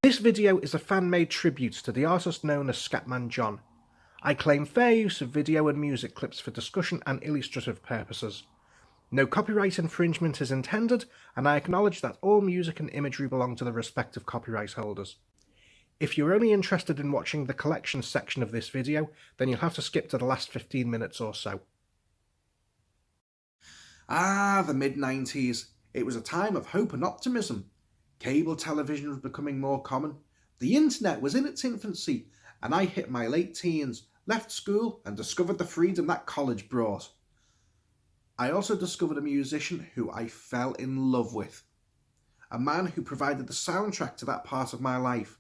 This video is a fan-made tribute to the artist known as Scatman John. I claim fair use of video and music clips for discussion and illustrative purposes. No copyright infringement is intended, and I acknowledge that all music and imagery belong to the respective copyright holders. If you're only interested in watching the collection section of this video, then you'll have to skip to the last 15 minutes or so. The mid-90s. It was a time of hope and optimism. Cable television was becoming more common. The internet was in its infancy, and I hit my late teens, left school, and discovered the freedom that college brought. I also discovered a musician who I fell in love with. A man who provided the soundtrack to that part of my life.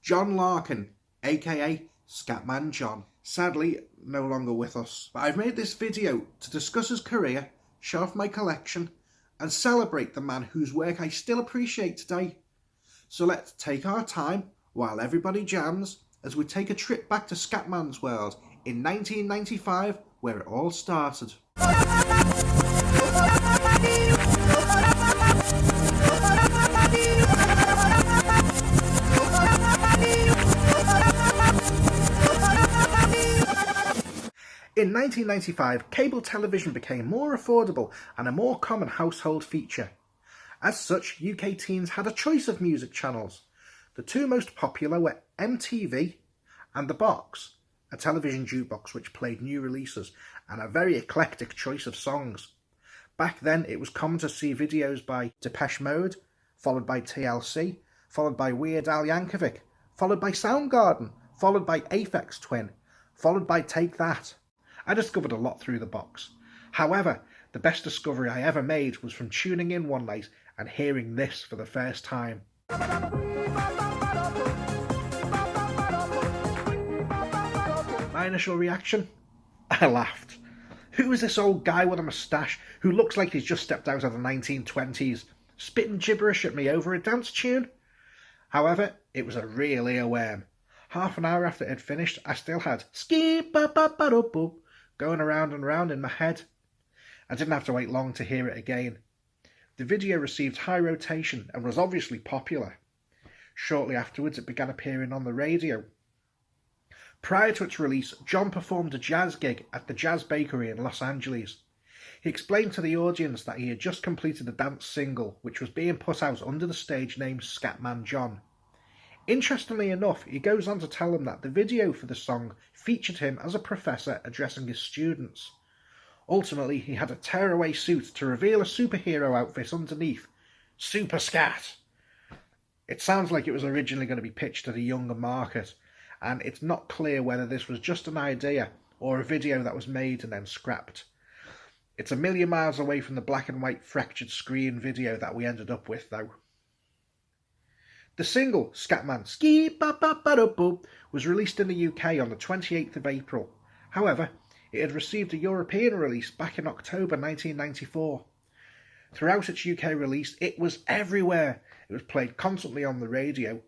John Larkin, aka Scatman John. Sadly, no longer with us. But I've made this video to discuss his career, show off my collection, and celebrate the man whose work I still appreciate today. So let's take our time while everybody jams as we take a trip back to Scatman's world in 1995, where it all started. In 1995, cable television became more affordable and a more common household feature. As such, UK teens had a choice of music channels. The two most popular were MTV and The Box, a television jukebox which played new releases and a very eclectic choice of songs. Back then, it was common to see videos by Depeche Mode, followed by TLC, followed by Weird Al Yankovic, followed by Soundgarden, followed by Aphex Twin, followed by Take That. I discovered a lot through The Box. However, the best discovery I ever made was from tuning in one night and hearing this for the first time. My initial reaction? I laughed. Who is this old guy with a moustache who looks like he's just stepped out of the 1920s, spitting gibberish at me over a dance tune? However, it was a real earworm. Half an hour after it had finished, I still had ski-ba-ba-ba-do-boo going around and round in my head. I didn't have to wait long to hear it again. The video received high rotation and was obviously popular. Shortly afterwards, it began appearing on the radio. Prior to its release, John performed a jazz gig at the Jazz Bakery in Los Angeles. He explained to the audience that he had just completed a dance single, which was being put out under the stage name Scatman John. Interestingly enough, he goes on to tell them that the video for the song featured him as a professor addressing his students. Ultimately, he had a tearaway suit to reveal a superhero outfit underneath. Super Scat! It sounds like it was originally going to be pitched at a younger market, and it's not clear whether this was just an idea or a video that was made and then scrapped. It's a million miles away from the black and white fractured screen video that we ended up with, though. The single, Scatman Ski-Ba-Ba-Ba-Do-Boo, was released in the UK on the 28th of April. However, it had received a European release back in October 1994. Throughout its UK release, it was everywhere. It was played constantly on the radio.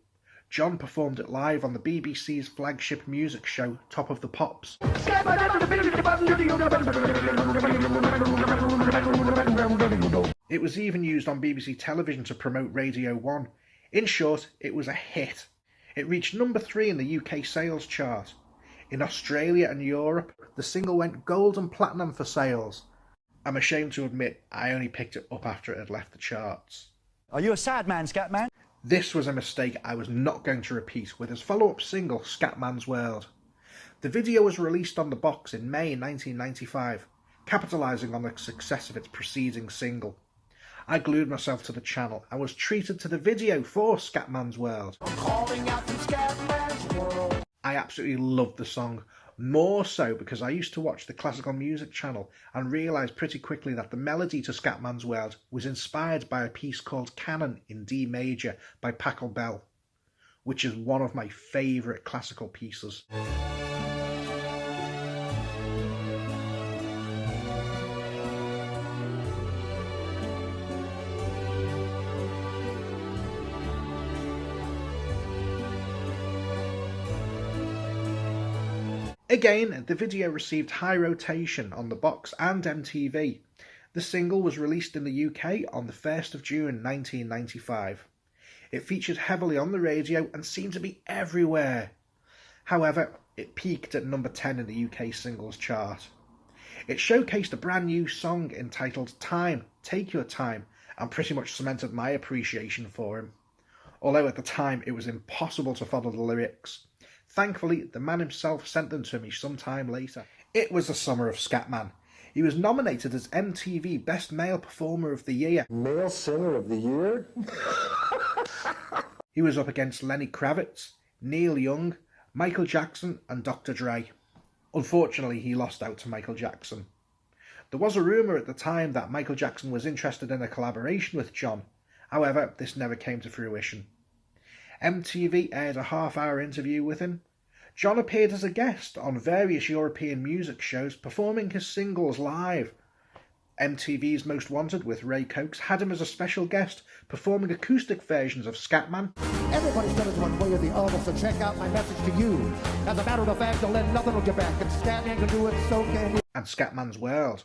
John performed it live on the BBC's flagship music show, Top of the Pops. It was even used on BBC television to promote Radio 1. In short, it was a hit. It reached number 3 in the UK sales chart. In Australia and Europe, the single went gold and platinum for sales. I'm ashamed to admit I only picked it up after it had left the charts. Are you a sad man, Scatman? This was a mistake I was not going to repeat with his follow-up single, Scatman's World. The video was released on The Box in May 1995, capitalising on the success of its preceding single. I glued myself to the channel and was treated to the video for Scatman's World. I absolutely loved the song, more so because I used to watch the classical music channel and realised pretty quickly that the melody to Scatman's World was inspired by a piece called Canon in D major by Pachelbel, which is one of my favourite classical pieces. Again, the video received high rotation on The Box and MTV. The single was released in the UK on the 1st of June 1995. It featured heavily on the radio and seemed to be everywhere. However, it peaked at number 10 in the UK singles chart. It showcased a brand new song entitled Time, Take Your Time, and pretty much cemented my appreciation for him. Although at the time it was impossible to follow the lyrics. Thankfully, the man himself sent them to me some time later. It was the summer of Scatman. He was nominated as MTV Best Male Performer of the Year. Male Singer of the Year? He was up against Lenny Kravitz, Neil Young, Michael Jackson and Dr. Dre. Unfortunately, he lost out to Michael Jackson. There was a rumour at the time that Michael Jackson was interested in a collaboration with John. However, this never came to fruition. MTV aired a half-hour interview with him. John appeared as a guest on various European music shows, performing his singles live. MTV's Most Wanted with Ray Cokes had him as a special guest, performing acoustic versions of Scatman. Everybody's done it one way or the other, so check out my message to you. As a matter of fact, you'll let nothing on your back, and Scatman can do it, so can you. And Scatman's World.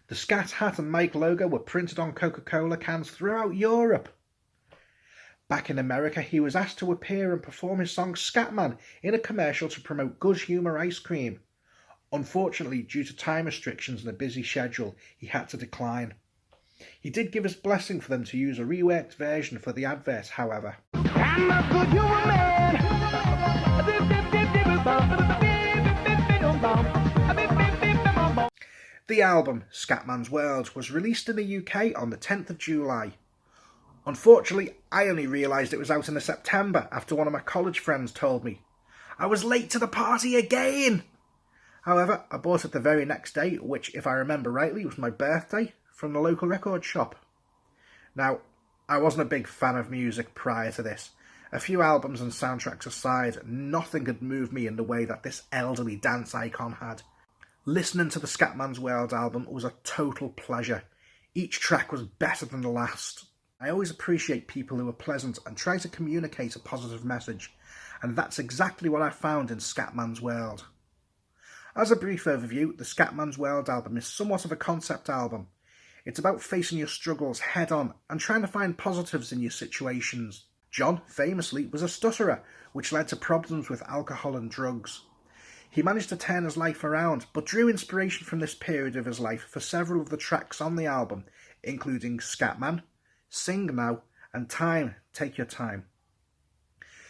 The Scat hat and mic logo were printed on Coca-Cola cans throughout Europe. Back in America, he was asked to appear and perform his song Scatman in a commercial to promote Good Humour ice cream. Unfortunately, due to time restrictions and a busy schedule, he had to decline. He did give his blessing for them to use a reworked version for the advert, however. I'm a good human man. The album, Scatman's World, was released in the UK on the 10th of July. Unfortunately, I only realised it was out in September after one of my college friends told me. I was late to the party again! However, I bought it the very next day, which, if I remember rightly, was my birthday, from the local record shop. Now, I wasn't a big fan of music prior to this. A few albums and soundtracks aside, nothing had moved me in the way that this elderly dance icon had. Listening to the Scatman's World album was a total pleasure. Each track was better than the last. I always appreciate people who are pleasant and try to communicate a positive message, and that's exactly what I found in Scatman's World. As a brief overview, the Scatman's World album is somewhat of a concept album. It's about facing your struggles head on and trying to find positives in your situations. John, famously, was a stutterer, which led to problems with alcohol and drugs. He managed to turn his life around, but drew inspiration from this period of his life for several of the tracks on the album, including Scatman, Sing Now, and Time, Take Your Time.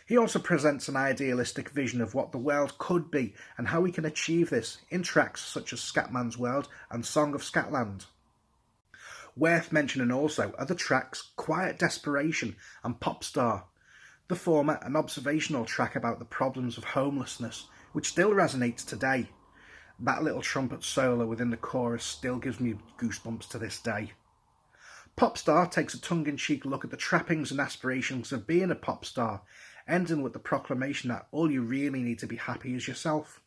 He also presents an idealistic vision of what the world could be and how we can achieve this in tracks such as Scatman's World and Song of Scatland. Worth mentioning also are the tracks Quiet Desperation and Pop Star, the former an observational track about the problems of homelessness, which still resonates today. That little trumpet solo within the chorus still gives me goosebumps to this day. Pop Star takes a tongue-in-cheek look at the trappings and aspirations of being a pop star, ending with the proclamation that all you really need to be happy is yourself.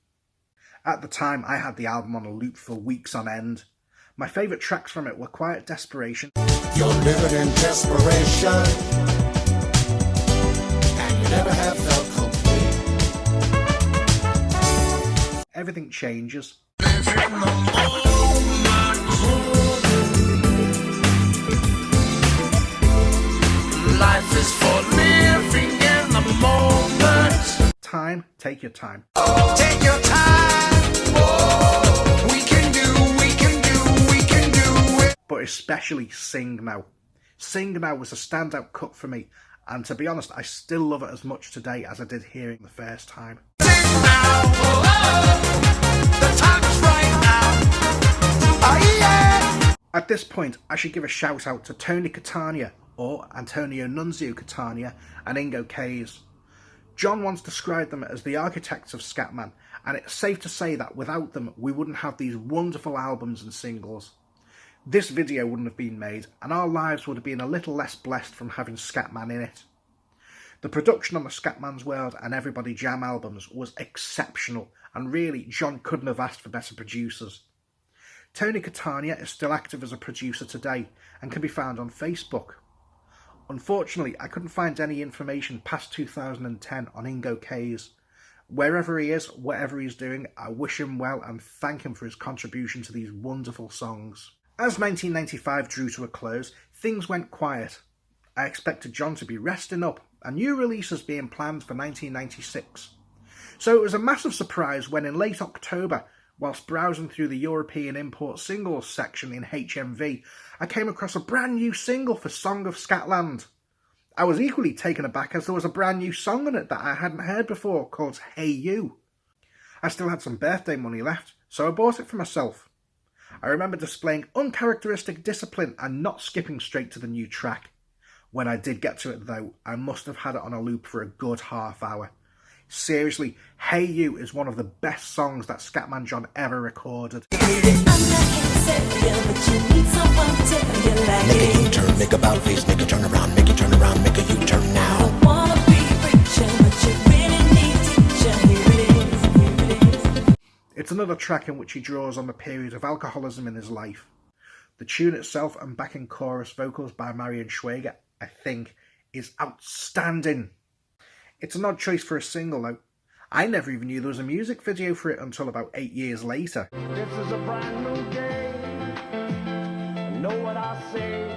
At the time, I had the album on a loop for weeks on end. My favourite tracks from it were Quiet Desperation. You're living in desperation, and you never have felt complete. Everything Changes. Life is for living in the moment. Time, Take Your Time. Take your time. Oh, we can do it. But especially Sing Now. Sing Now was a standout cut for me, and to be honest, I still love it as much today as I did hearing it the first time. Sing now. Oh, the time is right now. Oh, yeah. At this point, I should give a shout out to Tony Catania, or Antonio Nunzio Catania, and Ingo Kays. John once described them as the architects of Scatman, and it's safe to say that without them, we wouldn't have these wonderful albums and singles. This video wouldn't have been made, and our lives would have been a little less blessed from having Scatman in it. The production on the Scatman's World and Everybody Jam albums was exceptional, and really, John couldn't have asked for better producers. Tony Catania is still active as a producer today, and can be found on Facebook. Unfortunately, I couldn't find any information past 2010 on Ingo Kays, Wherever he is, whatever he's doing, I wish him well and thank him for his contribution to these wonderful songs. As 1995 drew to a close, things went quiet. I expected John to be resting up and new releases being planned for 1996. So it was a massive surprise when in late October, whilst browsing through the European import singles section in HMV, I came across a brand new single for Song of Scatland. I was equally taken aback as there was a brand new song on it that I hadn't heard before called Hey You. I still had some birthday money left, so I bought it for myself. I remember displaying uncharacteristic discipline and not skipping straight to the new track. When I did get to it though, I must have had it on a loop for a good half hour. Seriously, Hey You is one of the best songs that Scatman John ever recorded. Make a U-turn, make a bout face, make a turn around, make a turn around, make a U-turn now. It's another track in which he draws on the period of alcoholism in his life. The tune itself and backing chorus vocals by Marion Schwager, I think, is outstanding. It's an odd choice for a single though. I never even knew there was a music video for it until about 8 years later. This is a brand new day. Know what I say?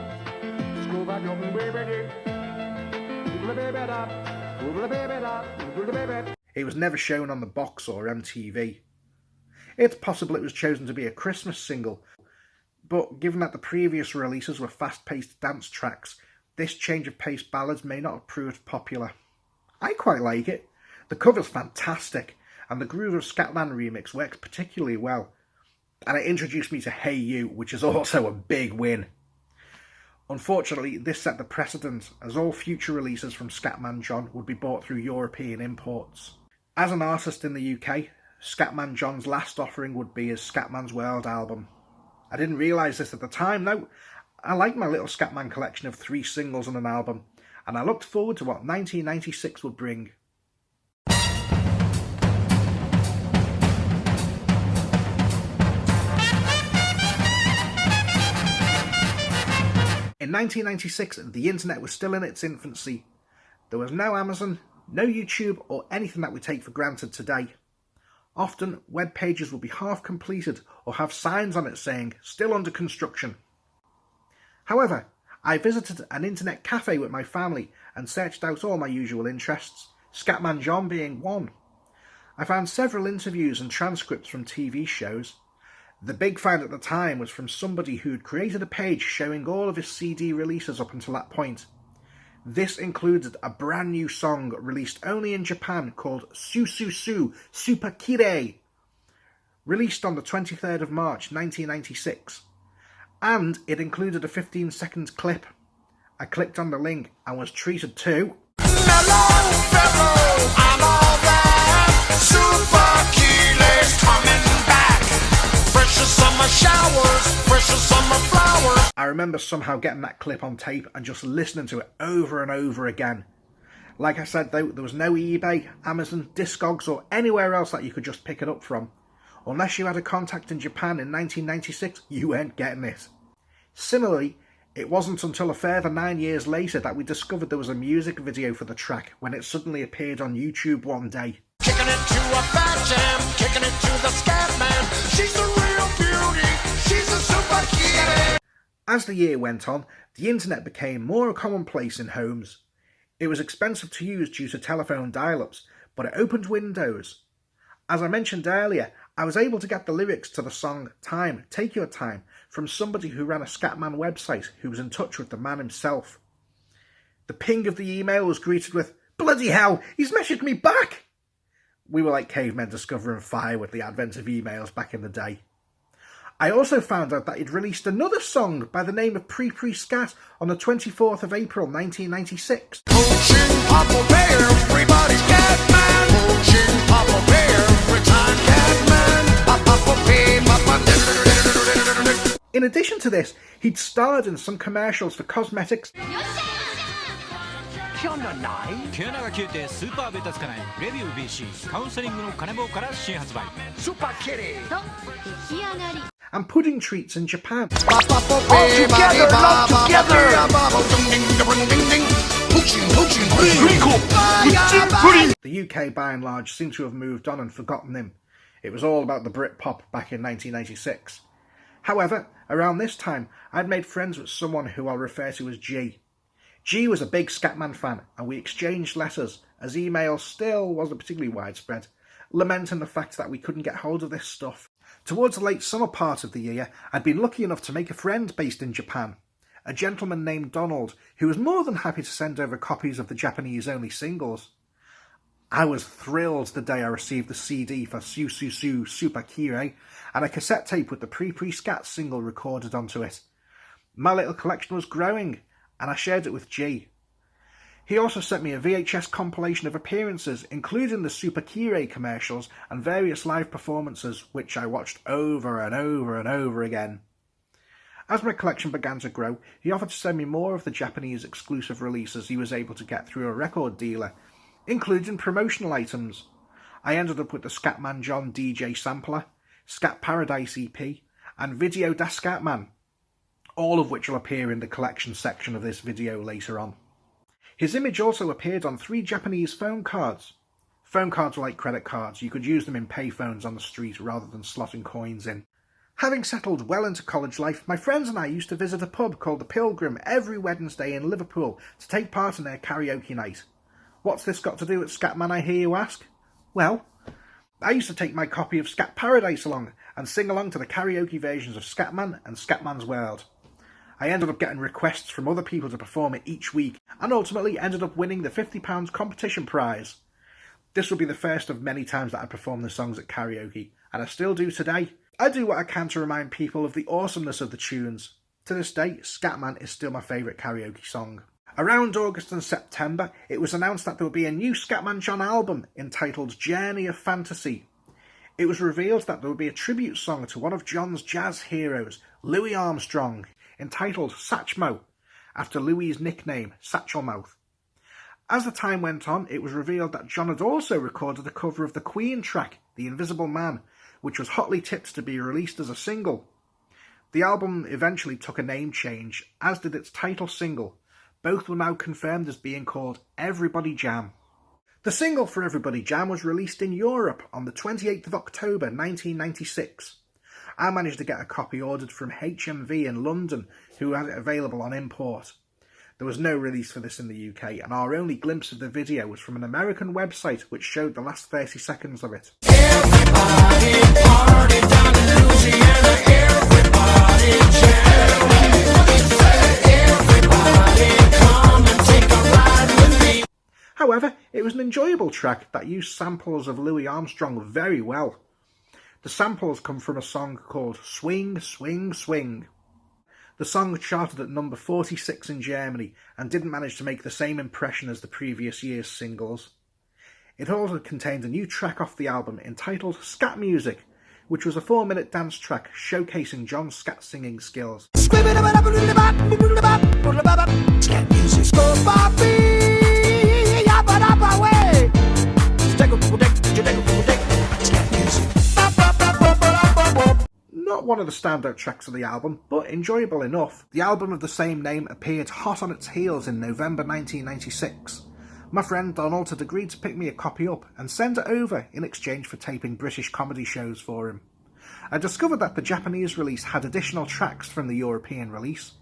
Screw back up and baby. It was never shown on the box or MTV. It's possible it was chosen to be a Christmas single, but given that the previous releases were fast-paced dance tracks, this change of pace ballad may not have proved popular. I quite like it. The cover's fantastic, and the Groove of Scatland remix works particularly well. And it introduced me to Hey You, which is also a big win. Unfortunately, this set the precedent, as all future releases from Scatman John would be bought through European imports. As an artist in the UK, Scatman John's last offering would be his Scatman's World album. I didn't realise this at the time though. I liked my little Scatman collection of 3 singles and an album, and I looked forward to what 1996 would bring. In 1996, the internet was still in its infancy. There was no Amazon, no YouTube, or anything that we take for granted today. Often, web pages would be half completed or have signs on it saying, still under construction. However, I visited an internet cafe with my family and searched out all my usual interests, Scatman John being one. I found several interviews and transcripts from TV shows. The big find at the time was from somebody who'd created a page showing all of his CD releases up until that point. This included a brand new song released only in Japan called Su Su Su Super Kirei, released on the 23rd of March 1996. And it included a 15-second clip. I clicked on the link and was treated to... Mellow fellow, I'm all that. Super Kirei's coming back. Fresh as summer showers, fresh as summer flowers. I remember somehow getting that clip on tape and just listening to it over and over again. Like I said though, there was no eBay, Amazon, Discogs or anywhere else that you could just pick it up from. Unless you had a contact in Japan in 1996, you weren't getting it. Similarly, it wasn't until a further 9 years later that we discovered there was a music video for the track when it suddenly appeared on YouTube one day. Kicking it to a fat jam, kicking it to the Scatman. She's a real beauty, she's a super Kirei. As the year went on, the internet became more commonplace in homes. It was expensive to use due to telephone dial-ups, but it opened windows. As I mentioned earlier, I was able to get the lyrics to the song Time, Take Your Time from somebody who ran a Scatman website who was in touch with the man himself. The ping of the email was greeted with, "Bloody hell, he's messaged me back!" We were like cavemen discovering fire with the advent of emails back in the day. I also found out that he'd released another song by the name of Pre Scat on the 24th of April 1996. Poaching Papa Bear, everybody's Scatman. Poaching Papa Bear, every time Scatman. Papa Bear, Papa. In addition to this, he'd starred in some commercials for cosmetics, 毛穴が切れてスーパーベタつかないレビュー BC カウンセリングの金棒から新発売 Super Kitty. and pudding treats in Japan. All together, love together. The UK by and large seem to have moved on and forgotten him. It was all about the Britpop back in 1996. However, around this time, I'd made friends with someone who I'll refer to as G. G was a big Scatman fan, and we exchanged letters, as email still wasn't particularly widespread, lamenting the fact that we couldn't get hold of this stuff. Towards the late summer part of the year, I'd been lucky enough to make a friend based in Japan, a gentleman named Donald, who was more than happy to send over copies of the Japanese-only singles. I was thrilled the day I received the CD for Su Su Su Super Kirei and a cassette tape with the Pre-Scat single recorded onto it. My little collection was growing, and I shared it with G. He also sent me a VHS compilation of appearances, including the Super Kirei commercials and various live performances, which I watched over and over and over again. As my collection began to grow, he offered to send me more of the Japanese exclusive releases he was able to get through a record dealer, including promotional items. I ended up with the Scatman John DJ sampler, Scat Paradise EP, and Video da Scatman, all of which will appear in the collection section of this video later on. His image also appeared on 3 Japanese phone cards. Phone cards were like credit cards, you could use them in payphones on the street rather than slotting coins in. Having settled well into college life, my friends and I used to visit a pub called the Pilgrim every Wednesday in Liverpool to take part in their karaoke night. What's this got to do with Scatman, I hear you ask? Well, I used to take my copy of Scat Paradise along and sing along to the karaoke versions of Scatman and Scatman's World. I ended up getting requests from other people to perform it each week and ultimately ended up winning the £50 competition prize. This will be the first of many times that I perform the songs at karaoke, and I still do today. I do what I can to remind people of the awesomeness of the tunes. To this day, Scatman is still my favourite karaoke song. Around August and September, it was announced that there would be a new Scatman John album entitled Journey of Fantasy. It was revealed that there would be a tribute song to one of John's jazz heroes, Louis Armstrong, entitled Satchmo, after Louis's nickname, Satchelmouth. As the time went on, it was revealed that John had also recorded a cover of the Queen track, The Invisible Man, which was hotly tipped to be released as a single. The album eventually took a name change, as did its title single. Both were now confirmed as being called Everybody Jam. The single for Everybody Jam was released in Europe on the 28th of October 1996. I managed to get a copy ordered from HMV in London, who had it available on import. There was no release for this in the UK, and our only glimpse of the video was from an American website which showed the last 30 seconds of it. Everybody party down in Louisiana. Everybody jam. Everybody come and take a ride with me. However, it was an enjoyable track that used samples of Louis Armstrong very well. The samples come from a song called Swing, Swing, Swing. The song charted at number 46 in Germany and didn't manage to make the same impression as the previous year's singles. It also contained a new track off the album entitled Scat Music, which was a 4-minute dance track showcasing John's scat singing skills. Scat music. Not one of the standout tracks of the album, but enjoyable enough. The album of the same name appeared hot on its heels in November 1996. My friend Donald had agreed to pick me a copy up and send it over in exchange for taping British comedy shows for him. I discovered that the Japanese release had additional tracks from the European release.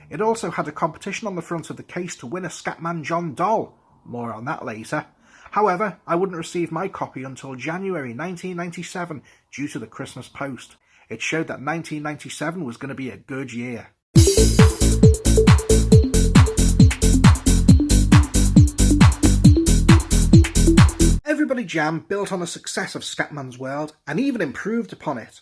It also had a competition on the front of the case to win a Scatman John doll. More on that later. However, I wouldn't receive my copy until January 1997 due to the Christmas post. It showed that 1997 was going to be a good year. Everybody Jam built on the success of Scatman's World and even improved upon it.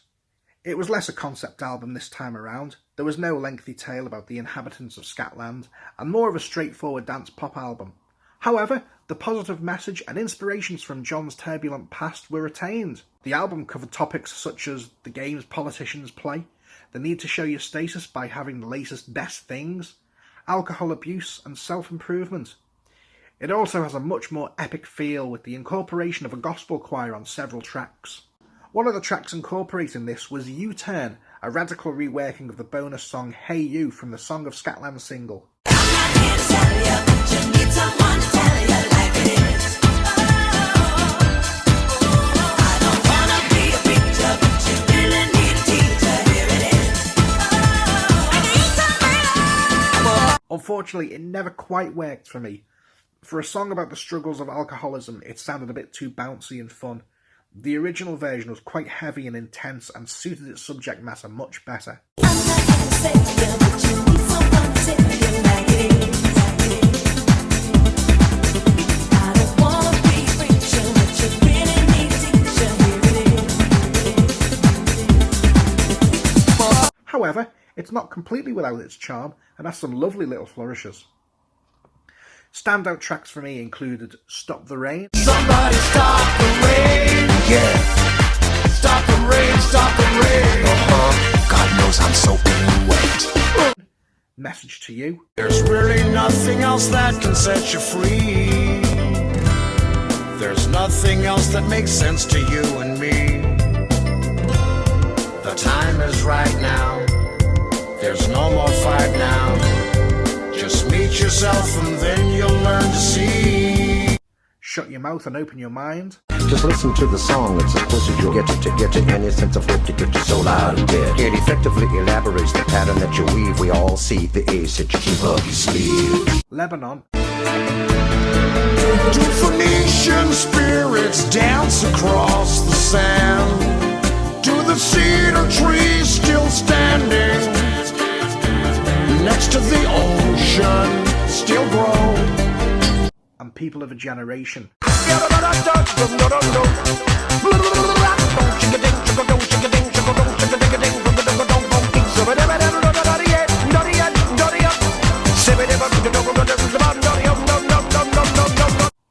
It was less a concept album this time around. There was no lengthy tale about the inhabitants of Scatland and more of a straightforward dance pop album. However, the positive message and inspirations from John's turbulent past were retained. The album covered topics such as the games politicians play, the need to show your status by having the latest best things, alcohol abuse and self-improvement. It also has a much more epic feel with the incorporation of a gospel choir on several tracks. One of the tracks incorporating this was U-Turn, a radical reworking of the bonus song Hey You from the Song of Scatland single. Unfortunately, it never quite worked for me. For a song about the struggles of alcoholism, it sounded a bit too bouncy and fun. The original version was quite heavy and intense and suited its subject matter much better. However, it's not completely without its charm and has some lovely little flourishes. Standout tracks for me included Stop the Rain. Somebody stop the rain, yeah. Stop the rain, stop the rain. God knows I'm soaking wet. Message to You. There's really nothing else that can set you free. There's nothing else that makes sense to you and me. The time is right now. There's no more fight now. Just meet yourself and then you'll learn to see. Shut Your Mouth and Open Your Mind. Just listen to the song, it's implicit you'll get it to get to any sense of hope to get your soul out of bed. It effectively elaborates the pattern that you weave. We all see the ace that you keep up your sleeve. Lebanon. Two Phoenician spirits dance across the sand to the cedar tree still standing next to the ocean, still grow. And People of a Generation.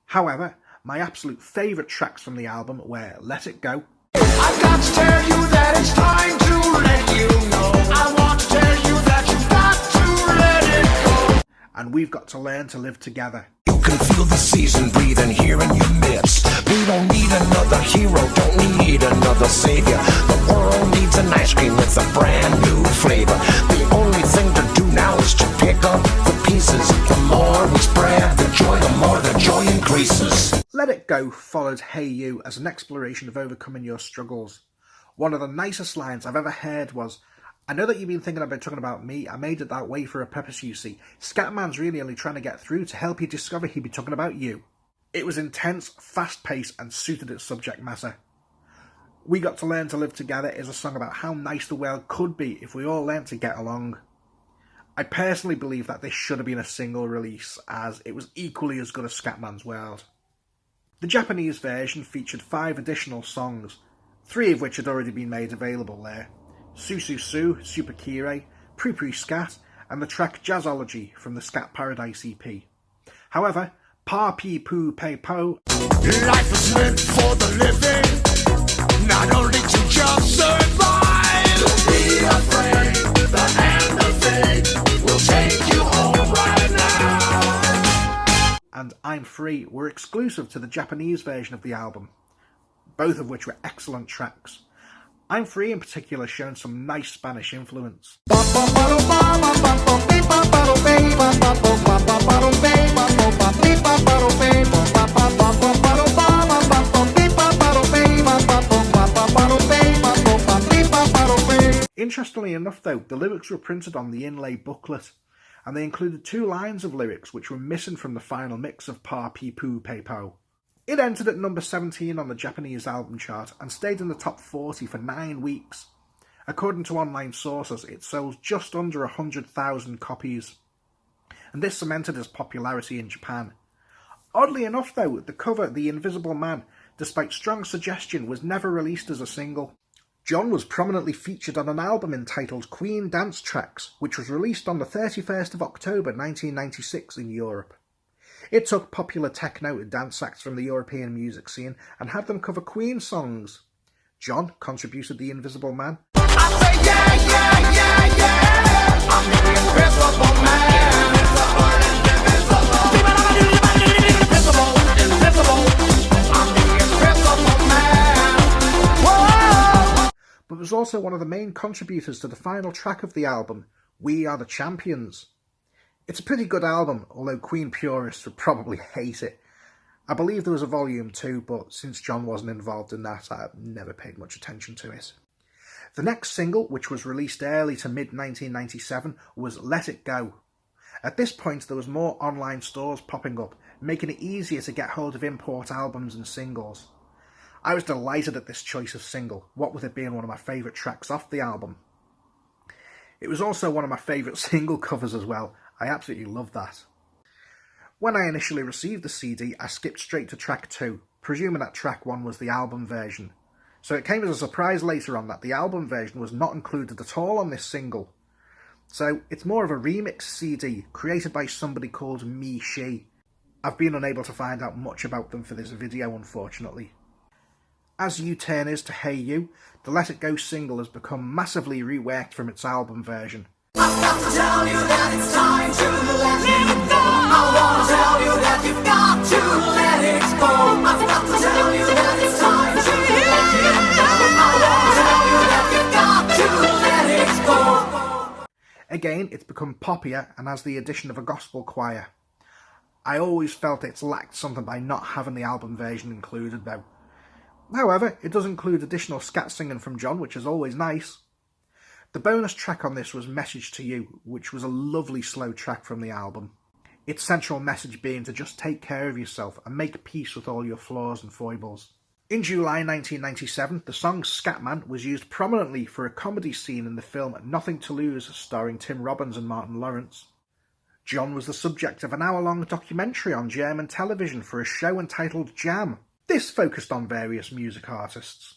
However, my absolute favourite tracks from the album were Let It Go. I've got to tell you that it's time to let you know. I want to tell you that you've got to let it go. And We've Got to Learn to Live Together. You can feel the season breathing here in your midst. We don't need another hero, don't need another savior. The world needs an ice cream with a brand new flavor. The only thing to do now is to pick up the pieces. The more we spread the joy, the more the joy increases. Let It Go followed Hey You as an exploration of overcoming your struggles. One of the nicest lines I've ever heard was, I know that you've been thinking about talking about me, I made it that way for a purpose, you see. Scatman's really only trying to get through to help you discover he'd be talking about you. It was intense, fast-paced and suited its subject matter. We Got to Learn to Live Together is a song about how nice the world could be if we all learned to get along. I personally believe that this should have been a single release, as it was equally as good as Scatman's World. The Japanese version featured 5 additional songs, 3 of which had already been made available there. Susu Su, Super Kirei, Pree Pree Scat, and the track Jazzology from the Scat Paradise EP. However, Pa Pee Poo Pei Po. Life is meant for the living, not only to just survive. Don't be afraid, the hand of fate will take you home right now. And I'm Free were exclusive to the Japanese version of the album, both of which were excellent tracks. I'm Free in particular shown some nice Spanish influence. Interestingly enough though, the lyrics were printed on the inlay booklet, and they included 2 lines of lyrics which were missing from the final mix of Pa Pee Poo Pei Po. It entered at number 17 on the Japanese album chart and stayed in the top 40 for 9 weeks. According to online sources, it sold just under 100,000 copies, and this cemented its popularity in Japan. Oddly enough though, the cover The Invisible Man, despite strong suggestion, was never released as a single. John was prominently featured on an album entitled Queen Dance Tracks, which was released on the 31st of October 1996 in Europe. It took popular techno dance acts from the European music scene and had them cover Queen songs. John contributed The Invisible Man. I say yeah, yeah, yeah, yeah. I'm the invisible man. Invisible, invisible. I'm the invisible man. Whoa. But there was also also one of the main contributors to the final track of the album, We Are the Champions. It's a pretty good album, although Queen purists would probably hate it. I believe there was a volume 2, but since John wasn't involved in that, I never paid much attention to it. The next single, which was released early to mid-1997, was Let It Go. At this point, there was more online stores popping up, making it easier to get hold of import albums and singles. I was delighted at this choice of single, what with it being one of my favourite tracks off the album. It was also one of my favourite single covers as well. I absolutely loved that. When I initially received the CD, I skipped straight to track 2, presuming that track 1 was the album version. So it came as a surprise later on that the album version was not included at all on this single. So it's more of a remix CD, created by somebody called Me She. I've been unable to find out much about them for this video, unfortunately. As U-Turn is to Hey You, the Let It Go single has become massively reworked from its album version. I've got to tell you that it's time to let it go. I want to tell you that you've got to let it go. I've got to tell you that it's time to let it go. I want to tell you that you've got to let it go. Again, it's become poppier and has the addition of a gospel choir. I always felt it's lacked something by not having the album version included though. However, it does include additional scat singing from John, which is always nice. The bonus track on this was Message to You, which was a lovely slow track from the album. Its central message being to just take care of yourself and make peace with all your flaws and foibles. In July 1997, the song Scatman was used prominently for a comedy scene in the film Nothing to Lose, starring Tim Robbins and Martin Lawrence. John was the subject of an hour-long documentary on German television for a show entitled Jam. This focused on various music artists.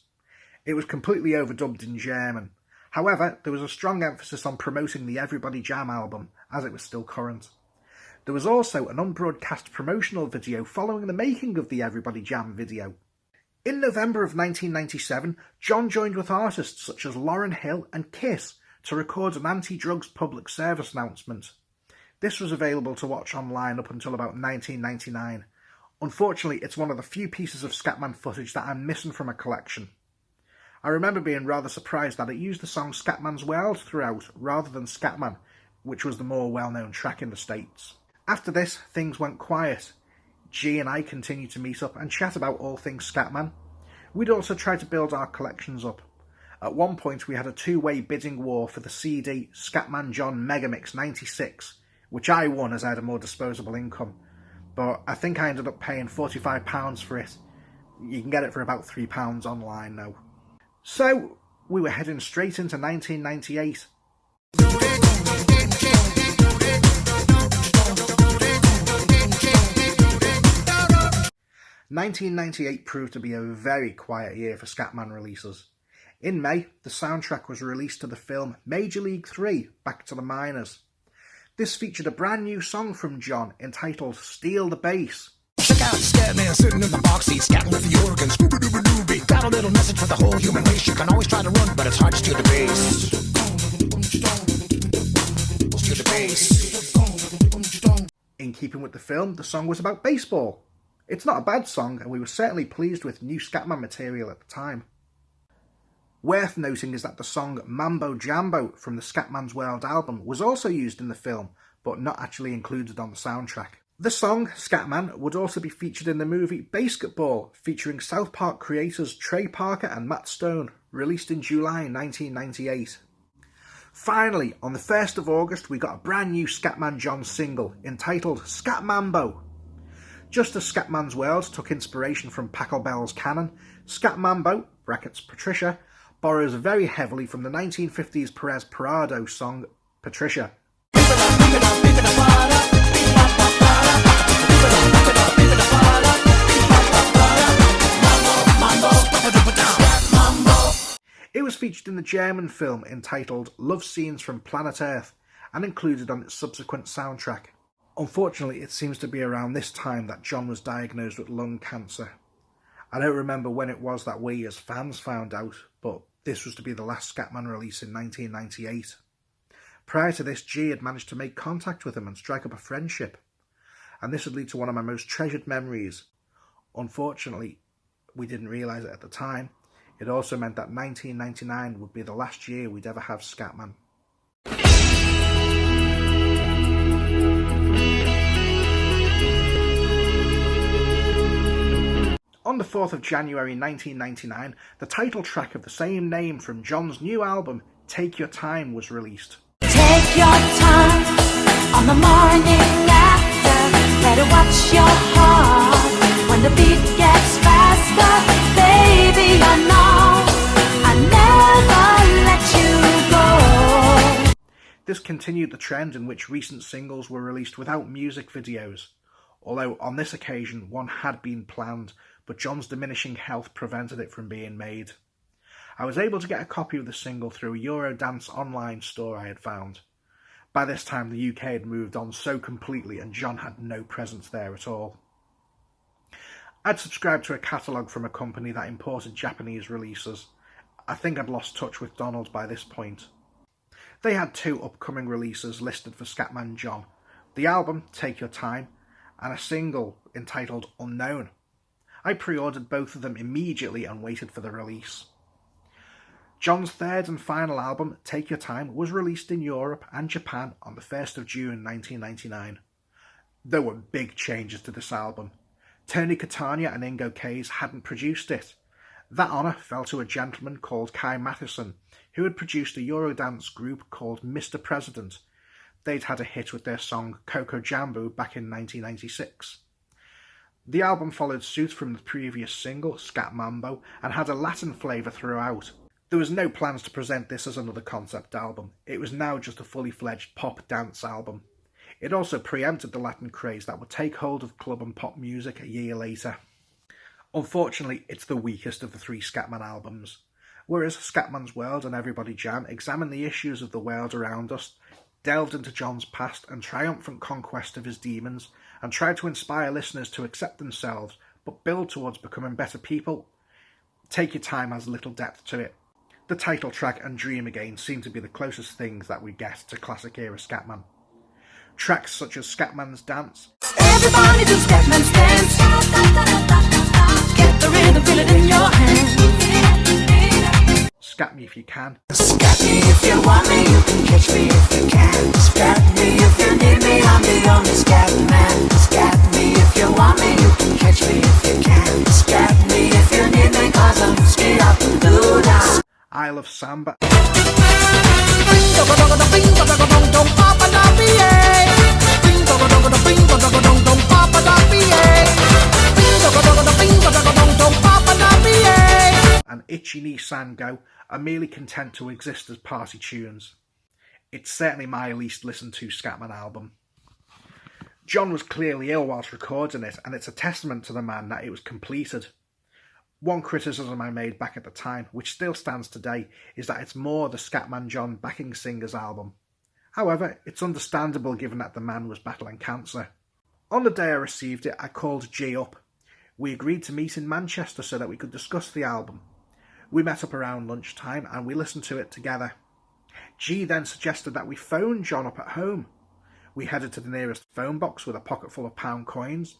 It was completely overdubbed in German. However, there was a strong emphasis on promoting the Everybody Jam album, as it was still current. There was also an unbroadcast promotional video following the making of the Everybody Jam video. In November of 1997, John joined with artists such as Lauryn Hill and Kiss to record an anti-drugs public service announcement. This was available to watch online up until about 1999. Unfortunately, it's one of the few pieces of Scatman footage that I'm missing from a collection. I remember being rather surprised that it used the song Scatman's World throughout, rather than Scatman, which was the more well-known track in the States. After this, things went quiet. G and I continued to meet up and chat about all things Scatman. We'd also try to build our collections up. At one point we had a two-way bidding war for the CD Scatman John Megamix 96, which I won as I had a more disposable income, but I think I ended up paying £45 for it. You can get it for about £3 online now. So, we were heading straight into 1998. 1998 proved to be a very quiet year for Scatman releases. In May, the soundtrack was released to the film Major League 3, Back to the Minors. This featured a brand new song from John entitled Steal the Bass. Check out Scatman sitting in the box seat, scatting with the organ, scooby-dooby-dooby. Got a little message for the whole human race. You can always try to run, but it's hard to steal the bass. Steal the bass. In keeping with the film, the song was about baseball. It's not a bad song, and we were certainly pleased with new Scatman material at the time. Worth noting is that the song Mambo Jambo from the Scatman's World album was also used in the film, but not actually included on the soundtrack. The song, Scatman, would also be featured in the movie Basketball, featuring South Park creators Trey Parker and Matt Stone, released in July 1998. Finally, on the 1st of August, we got a brand new Scatman John single, entitled Scat Mambo. Just as Scatman's World took inspiration from Pachelbel's canon, Scat Mambo, brackets Patricia, borrows very heavily from the 1950s Perez Parado song Patricia. It was featured in the German film entitled Love Scenes from Planet Earth and included on its subsequent soundtrack. Unfortunately, it seems to be around this time that John was diagnosed with lung cancer. I don't remember when it was that we as fans found out, but this was to be the last Scatman release in 1998. Prior to this, G had managed to make contact with him and strike up a friendship, and this would lead to one of my most treasured memories. Unfortunately, we didn't realise it at the time. It also meant that 1999 would be the last year we'd ever have Scatman. On the 4th of January 1999, the title track of the same name from John's new album, Take Your Time, was released. Take your time on the morning after. Better watch your heart when the beat gets faster. Baby, I know I never let you go. This continued the trend in which recent singles were released without music videos, although on this occasion one had been planned, but John's diminishing health prevented it from being made. I was able to get a copy of the single through a Eurodance online store I had found. By this time the UK had moved on so completely and John had no presence there at all. I'd subscribed to a catalogue from a company that imported Japanese releases. I think I'd lost touch with Donald by this point. They had 2 upcoming releases listed for Scatman John, the album Take Your Time and a single entitled Unknown. I pre-ordered both of them immediately and waited for the release. John's third and final album, Take Your Time, was released in Europe and Japan on the 1st of June 1999. There were big changes to this album. Tony Catania and Ingo Kays hadn't produced it. That honour fell to a gentleman called Kai Matheson, who had produced a Eurodance group called Mr. President. They'd had a hit with their song Coco Jambo back in 1996. The album followed suit from the previous single, Scat Mambo, and had a Latin flavour throughout. There was no plans to present this as another concept album. It was now just a fully fledged pop dance album. It also preempted the Latin craze that would take hold of club and pop music a year later. Unfortunately, it's the weakest of the 3 Scatman albums. Whereas Scatman's World and Everybody Jam examine the issues of the world around us, delved into John's past and triumphant conquest of his demons, and tried to inspire listeners to accept themselves, but build towards becoming better people, Take Your Time has little depth to it. The title track and Dream Again seem to be the closest things that we get to classic era Scatman. Tracks such as Scatman's Dance, Everybody do Scatman's dance. Get the rhythm, feel it in your hands. Scat Me If You Can, Scat me if you want me, you can catch me if you can. Scat me if you need me, I'm the only scat man. Scat me if you want me, you can catch me if you can. Scat me if you need me, cause I'm scared up and do that. I Love Samba, and Itchy Knee Sango are merely content to exist as party tunes. It's certainly my least listened to Scatman album. John was clearly ill whilst recording it, and it's a testament to the man that it was completed. One criticism I made back at the time, which still stands today, is that it's more the Scatman John backing singers album. However, it's understandable given that the man was battling cancer. On the day I received it, I called G up. We agreed to meet in Manchester so that we could discuss the album. We met up around lunchtime and we listened to it together. G then suggested that we phone John up at home. We headed to the nearest phone box with a pocket full of pound coins.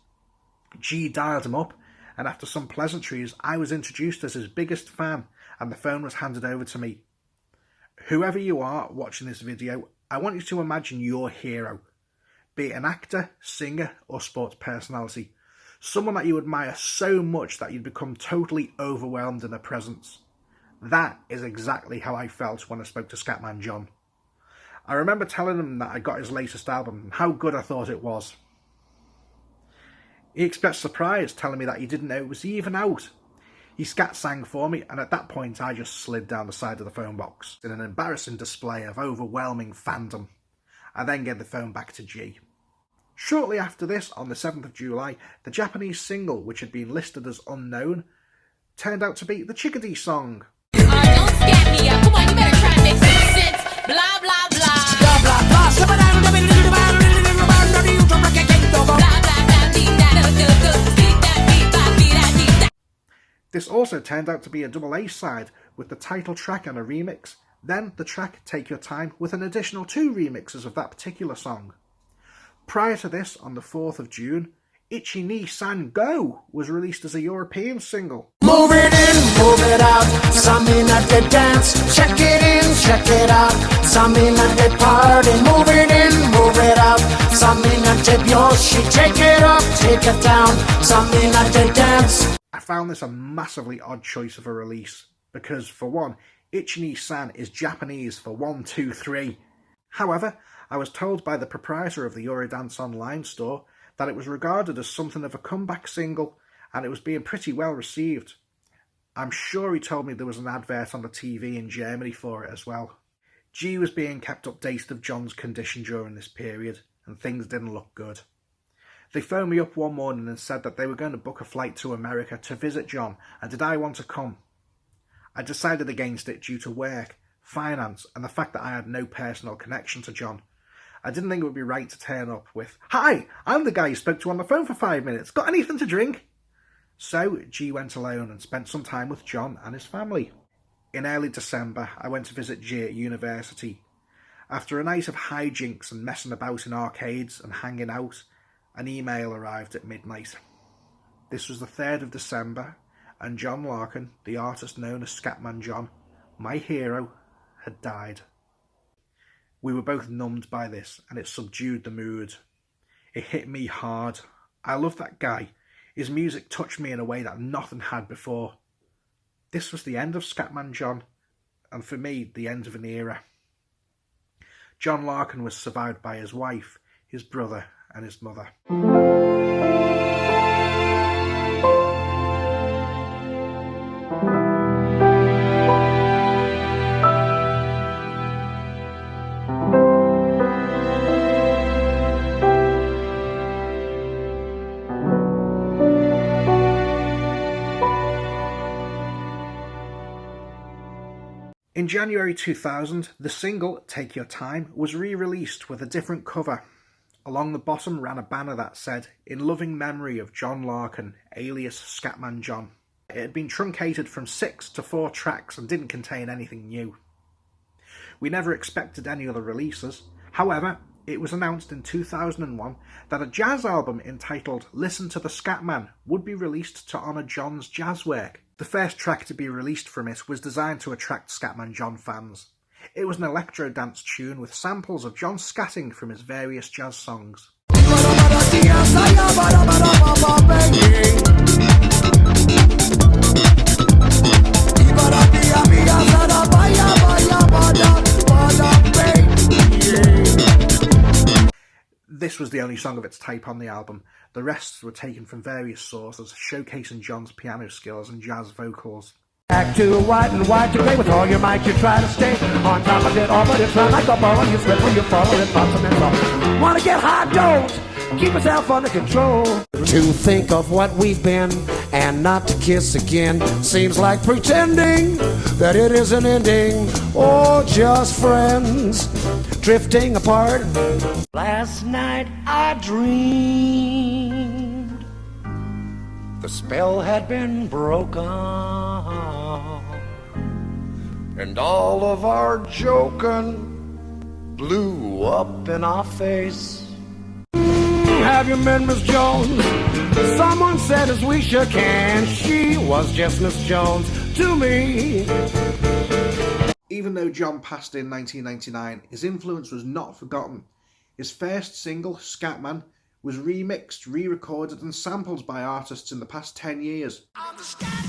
G dialed him up, and after some pleasantries, I was introduced as his biggest fan, and the phone was handed over to me. Whoever you are watching this video, I want you to imagine your hero. Be it an actor, singer, or sports personality. Someone that you admire so much that you'd become totally overwhelmed in their presence. That is exactly how I felt when I spoke to Scatman John. I remember telling him that I got his latest album and how good I thought it was. He expressed surprise, telling me that he didn't know it was even out. He scat sang for me, and at that point I just slid down the side of the phone box in an embarrassing display of overwhelming fandom. I then gave the phone back to G. Shortly after this, on the 7th of July, the Japanese single, which had been listed as Unknown, turned out to be the Chickadee song. Don't scat me up. Come on, you better try and make some sense. Blah, blah, blah. Blah, blah, blah. This also turned out to be a double A-side, with the title track and a remix, then the track Take Your Time with an additional 2 remixes of that particular song. Prior to this, on the 4th of June, Ichi Ni San Go was released as a European single. Move it in, move it out. Some in at the dance. Check it in, check it out. Some in at the party. Move it in, move it out. Some in at the Yoshi. Take it up, take it down. Some in at the dance. I found this a massively odd choice of a release because, for one, Ichi Ni San is Japanese for 1, 2, 3. However, I was told by the proprietor of the Eurodance online store that it was regarded as something of a comeback single and it was being pretty well received. I'm sure he told me there was an advert on the TV in Germany for it as well. G was being kept updated of John's condition during this period and things didn't look good. They phoned me up one morning and said that they were going to book a flight to America to visit John and did I want to come. I decided against it due to work, finance and the fact that I had no personal connection to John. I didn't think it would be right to turn up with, "Hi, I'm the guy you spoke to on the phone for 5 minutes. Got anything to drink?" So G went alone and spent some time with John and his family. In early December, I went to visit G at university. After a night of hijinks and messing about in arcades and hanging out, an email arrived at midnight. This was the 3rd of December, and John Larkin, the artist known as Scatman John, my hero, had died. We were both numbed by this, and it subdued the mood. It hit me hard. I love that guy. His music touched me in a way that nothing had before. This was the end of Scatman John, and for me, the end of an era. John Larkin was survived by his wife, his brother, and his mother. In January 2000, the single Take Your Time was re-released with a different cover. Along the bottom ran a banner that said, "In loving memory of John Larkin, alias Scatman John." It had been truncated from 6 to 4 tracks and didn't contain anything new. We never expected any other releases. However, it was announced in 2001 that a jazz album entitled Listen to the Scatman would be released to honour John's jazz work. The first track to be released from it was designed to attract Scatman John fans. It was an electro dance tune with samples of John scatting from his various jazz songs. This was the only song of its type on the album. The rest were taken from various sources, showcasing John's piano skills and jazz vocals. Back to white and white to grey with all your might you try to stay on top of it all, but it's not like a ball you slip when you fall and bottom and all. Wanna get high, don't keep yourself under control. To think of what we've been and not to kiss again seems like pretending that it isn't ending, or just friends drifting apart. Last night I dreamed the spell had been broken and all of our joking blew up in our face. Have you met Miss Jones? Someone said as we shook hands, she was just Miss Jones to me. Even though John passed in 1999, his influence was not forgotten. His first single, Scatman, was remixed, re-recorded and sampled by artists in the past 10 years. I'm the Scatman.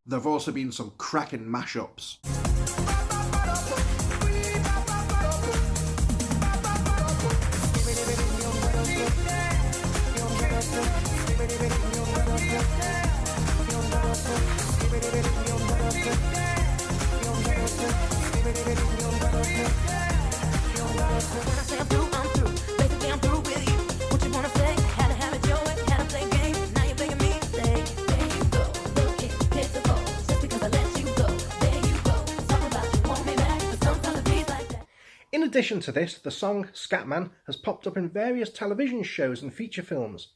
There have also been some cracking mashups. When I say I'm through, basically I'm through with you. What you wanna say? Had to have it your way, had to play games. Now you're begging me to stay. There you go, look it, hit the goal. Just because I let you go, there you go. Something about you want me back, but sometimes it feels like that. In addition to this, the song Scatman has popped up in various television shows and feature films.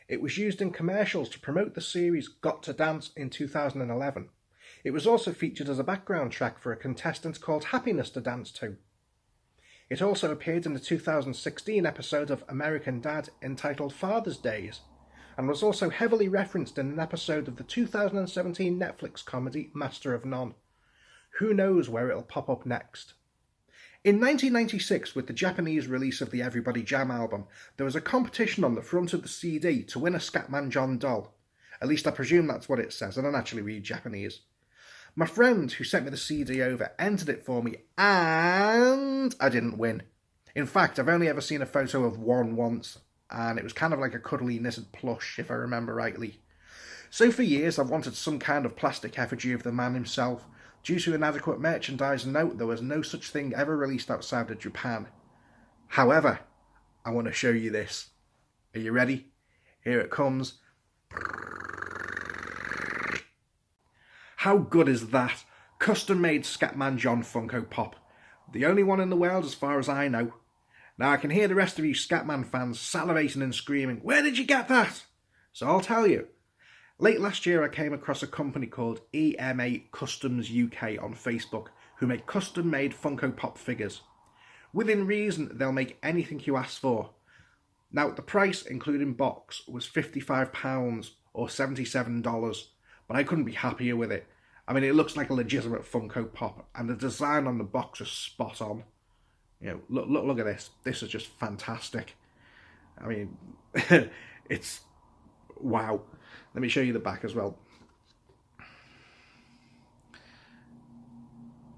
It was used in commercials to promote the series Got to Dance in 2011. It was also featured as a background track for a contestant called Happiness to Dance To. It also appeared in the 2016 episode of American Dad entitled Father's Days, and was also heavily referenced in an episode of the 2017 Netflix comedy Master of None. Who knows where it'll pop up next? In 1996, with the Japanese release of the Everybody Jam album, there was a competition on the front of the CD to win a Scatman John doll. At least I presume that's what it says. I don't actually read Japanese. My friend who sent me the CD over entered it for me, and I didn't win. In fact, I've only ever seen a photo of one once, and it was kind of like a cuddly knitted plush, if I remember rightly. So for years I've wanted some kind of plastic effigy of the man himself. Due to inadequate merchandise note, there was no such thing ever released outside of Japan. However, I want to show you this. Are you ready? Here it comes. How good is that? Custom-made Scatman John Funko Pop. The only one in the world as far as I know. Now I can hear the rest of you Scatman fans salivating and screaming, "Where did you get that?" So I'll tell you. Late last year I came across a company called EMA Customs UK on Facebook who make custom-made Funko Pop figures. Within reason, they'll make anything you ask for. Now the price, including box, was £55 or $77, but I couldn't be happier with it. I mean, it looks like a legitimate Funko Pop, and the design on the box is spot on. You know, look at this. This is just fantastic. I mean, it's wow. Let me show you the back as well.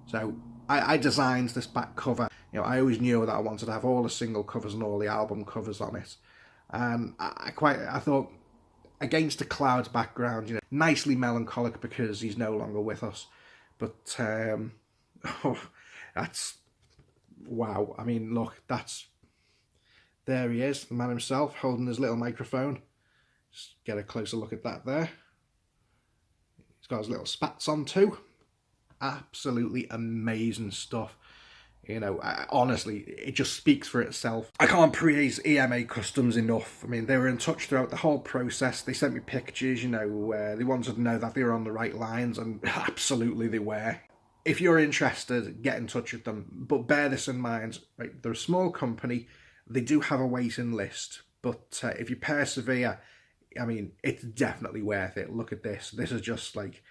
So I designed this back cover. You know, I always knew that I wanted to have all the single covers and all the album covers on it, and I thought, against a cloud background, you know, nicely melancholic because he's no longer with us. But oh, that's wow. I mean, look, there he is, the man himself, holding his little microphone. Just get a closer look at that there. He's got his little spats on too. Absolutely amazing stuff. You know, honestly, it just speaks for itself. I can't praise EMA Customs enough. I mean, they were in touch throughout the whole process. They sent me pictures, you know, they wanted to know that they were on the right lines, and absolutely they were. If you're interested, get in touch with them. But bear this in mind, right? They're a small company. They do have a waiting list. But if you persevere, I mean, it's definitely worth it. Look at this. This is just like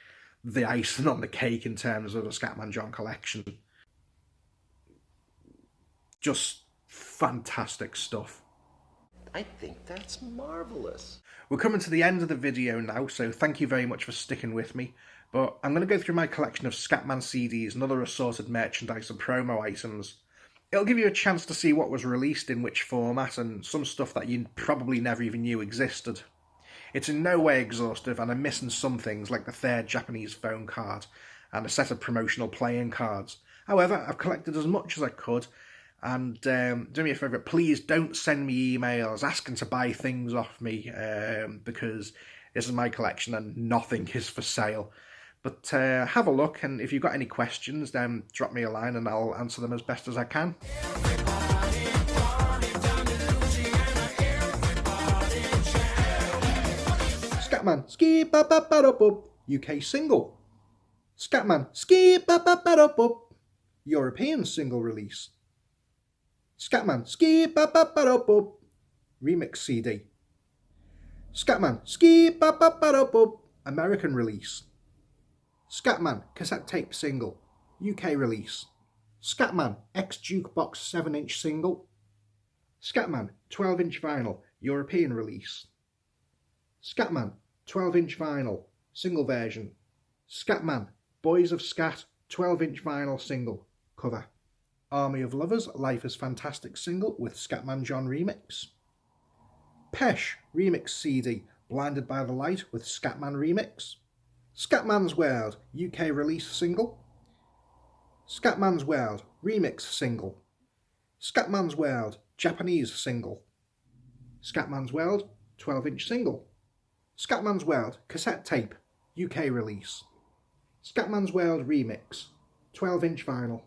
the icing on the cake in terms of the Scatman John collection. Just fantastic stuff. I think that's marvelous. We're coming to the end of the video now, so thank you very much for sticking with me. But I'm going to go through my collection of Scatman CDs and other assorted merchandise and promo items. It'll give you a chance to see what was released in which format and some stuff that you probably never even knew existed. It's in no way exhaustive, and I'm missing some things like the third Japanese phone card and a set of promotional playing cards. However, I've collected as much as I could. And do me a favour, please don't send me emails asking to buy things off me, because this is my collection and nothing is for sale. But have a look, and if you've got any questions, then drop me a line and I'll answer them as best as I can. Scatman, ski ba ba ba da bub, UK single. Scatman, ski ba ba ba da bub, European single release. Scatman, ski ba ba ba da bub, remix CD. Scatman, ski ba ba ba da bub, American release. Scatman, cassette tape single, UK release. Scatman, X-Jukebox 7-inch single. Scatman, 12-inch vinyl, European release. Scatman, 12-inch vinyl, single version. Scatman, Boys of Scat, 12-inch vinyl single, cover. Army of Lovers, Life is Fantastic single with Scatman John remix. Pesh, remix CD, Blinded by the Light with Scatman remix. Scatman's World, UK release single. Scatman's World, remix single. Scatman's World, Japanese single. Scatman's World, 12-inch single. Scatman's World, cassette tape, UK release. Scatman's World remix, 12-inch vinyl.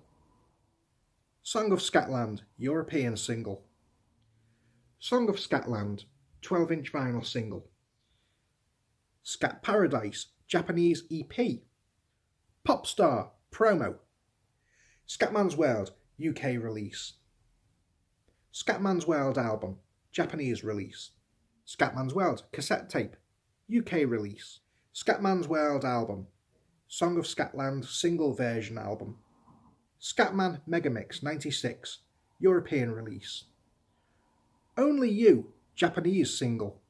Song of Scatland, European single. Song of Scatland, 12-inch vinyl single. Scat Paradise, Japanese EP. Popstar, promo. Scatman's World, UK release. Scatman's World album, Japanese release. Scatman's World cassette tape, UK release. Scatman's World album, Song of Scatland single version album. Scatman Megamix 96, European release. Only You, Japanese single.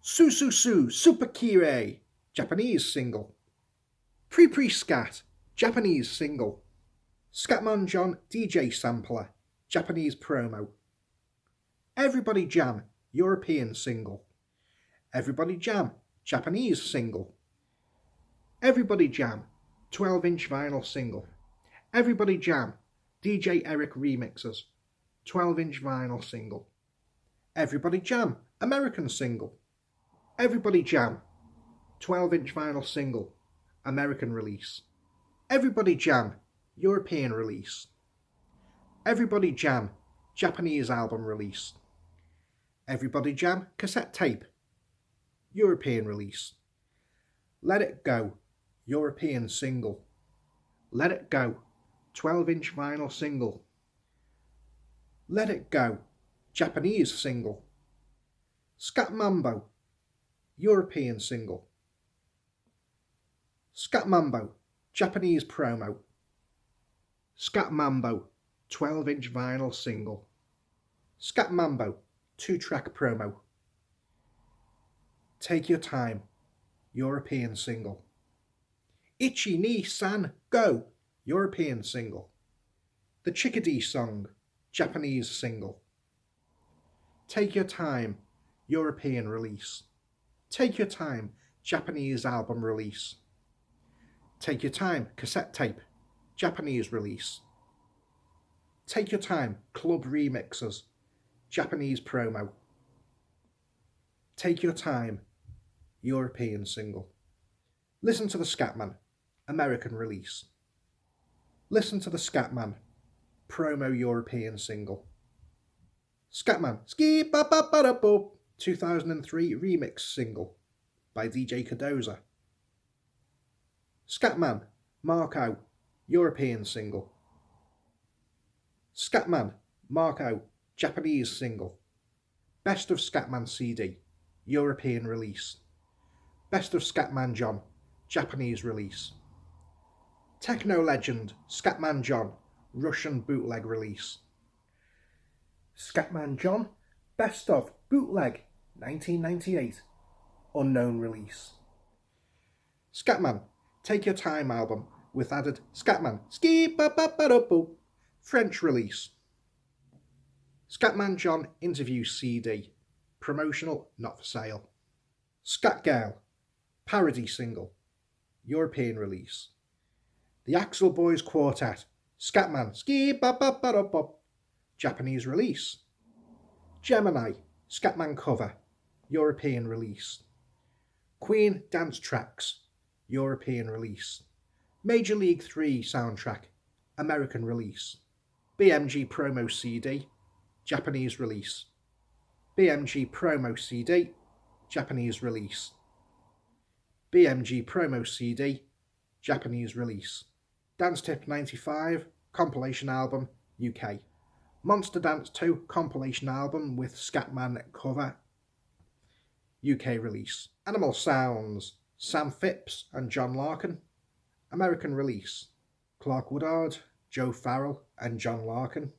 Su Su Su Super Kirei, Japanese single. Pre Scat, Japanese single. Scatman John DJ sampler, Japanese promo. Everybody Jam, European single. Everybody Jam, Japanese single. Everybody Jam, 12-inch vinyl single. Everybody Jam, DJ Eric remixes, 12-inch vinyl single. Everybody Jam, American single. Everybody Jam, 12-inch vinyl single, American release. Everybody Jam, European release. Everybody Jam, Japanese album release. Everybody Jam, cassette tape, European release. Let It Go, European single. Let It Go, 12-inch vinyl single. Let It Go, Japanese single. Scat Mambo, European single. Scat Mambo, Japanese promo. Scat Mambo, 12-inch vinyl single. Scat Mambo, 2-track promo. Take Your Time, European single. Ichi Ni San Go, European single. The Chickadee Song, Japanese single. Take Your Time, European release. Take Your Time, Japanese album release. Take Your Time, cassette tape, Japanese release. Take Your Time, club remixes, Japanese promo. Take Your Time, European single. Listen to the Scatman, American release. Listen to the Scatman, promo European single. Scatman, Ski Ba Ba Ba Da Bo, 2003 remix single by DJ Cardoza. Scatman, Marco, European single. Scatman, Marco, Japanese single. Best of Scatman CD, European release. Best of Scatman John, Japanese release. Techno Legend, Scatman John, Russian bootleg release. Scatman John, Best of Bootleg, 1998, unknown release. Scatman, Take Your Time album with added Scatman, Ski Ba Ba Ba Da Bo, French release. Scatman John interview CD, promotional, not for sale. Scat Girl, parody single, European release. The Axel Boys Quartet, Scatman, Ski Ba Ba Ba Da Bo, Japanese release. Gemini, Scatman cover, European release. Queen Dance Tracks, European release. Major League 3 soundtrack, American release. BMG promo CD, Japanese release. BMG promo CD, Japanese release. BMG promo CD, Japanese release. Dance Tip 95, compilation album, UK. Monster Dance 2 compilation album with Scatman cover, UK release. Animal Sounds, Sam Phipps and John Larkin, American release. Clark Woodard, Joe Farrell and John Larkin,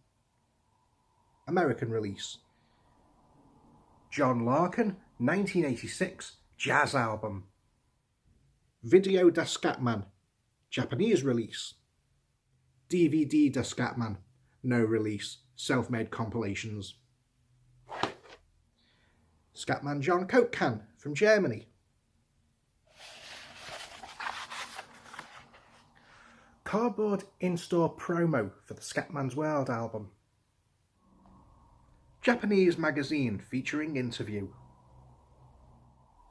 American release. John Larkin, 1986, jazz album. Video da Scatman, Japanese release. DVD da Scatman, no release, self-made compilations. Scatman John Coke Can from Germany. Cardboard in-store promo for the Scatman's World album. Japanese magazine featuring interview.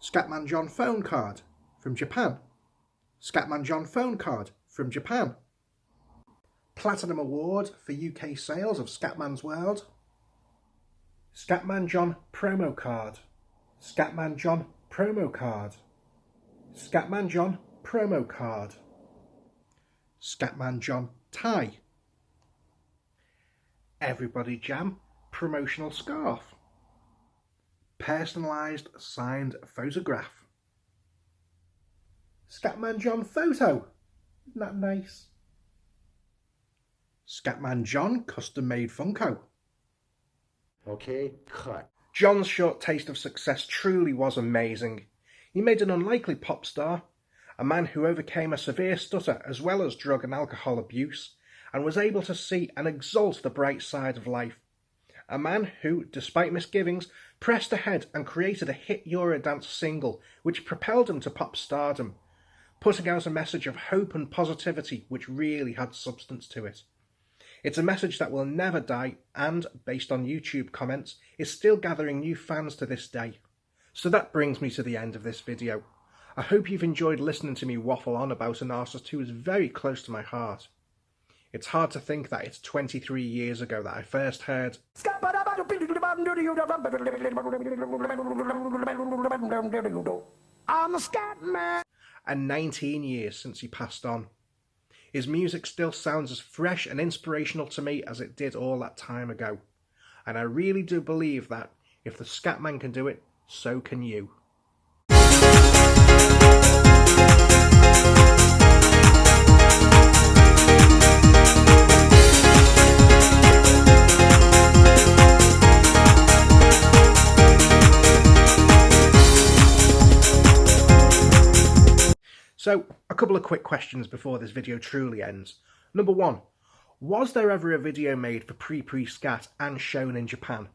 Scatman John phone card from Japan. Scatman John phone card from Japan. Platinum Award for UK sales of Scatman's World. Scatman John promo card. Scatman John promo card. Scatman John promo card. Scatman John tie. Everybody Jam promotional scarf. Personalised signed photograph. Scatman John photo. Isn't that nice? Scatman John custom made Funko. Okay, cut. John's short taste of success truly was amazing. He made an unlikely pop star, a man who overcame a severe stutter as well as drug and alcohol abuse, and was able to see and exalt the bright side of life. A man who, despite misgivings, pressed ahead and created a hit Eurodance single which propelled him to pop stardom, putting out a message of hope and positivity which really had substance to it. It's a message that will never die and, based on YouTube comments, is still gathering new fans to this day. So that brings me to the end of this video. I hope you've enjoyed listening to me waffle on about an artist who is very close to my heart. It's hard to think that it's 23 years ago that I first heard I'm a Scatman. and 19 years since he passed on. His music still sounds as fresh and inspirational to me as it did all that time ago. And I really do believe that if the Scatman can do it, so can you. So, a couple of quick questions before this video truly ends. Number 1, was there ever a video made for Pre-Scat and shown in Japan?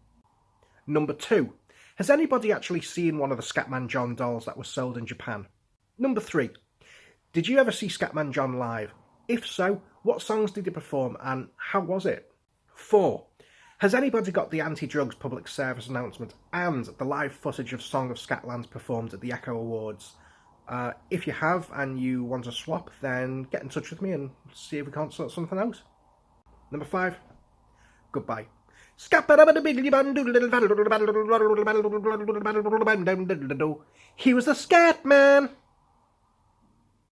Number 2, has anybody actually seen one of the Scatman John dolls that was sold in Japan? Number 3, did you ever see Scatman John live? If so, what songs did he perform and how was it? 4, has anybody got the anti-drugs public service announcement and the live footage of Song of Scatland performed at the Echo Awards? If you have and you want to swap, then get in touch with me and see if we can't sort something out. Number 5, goodbye. He was the Scatman.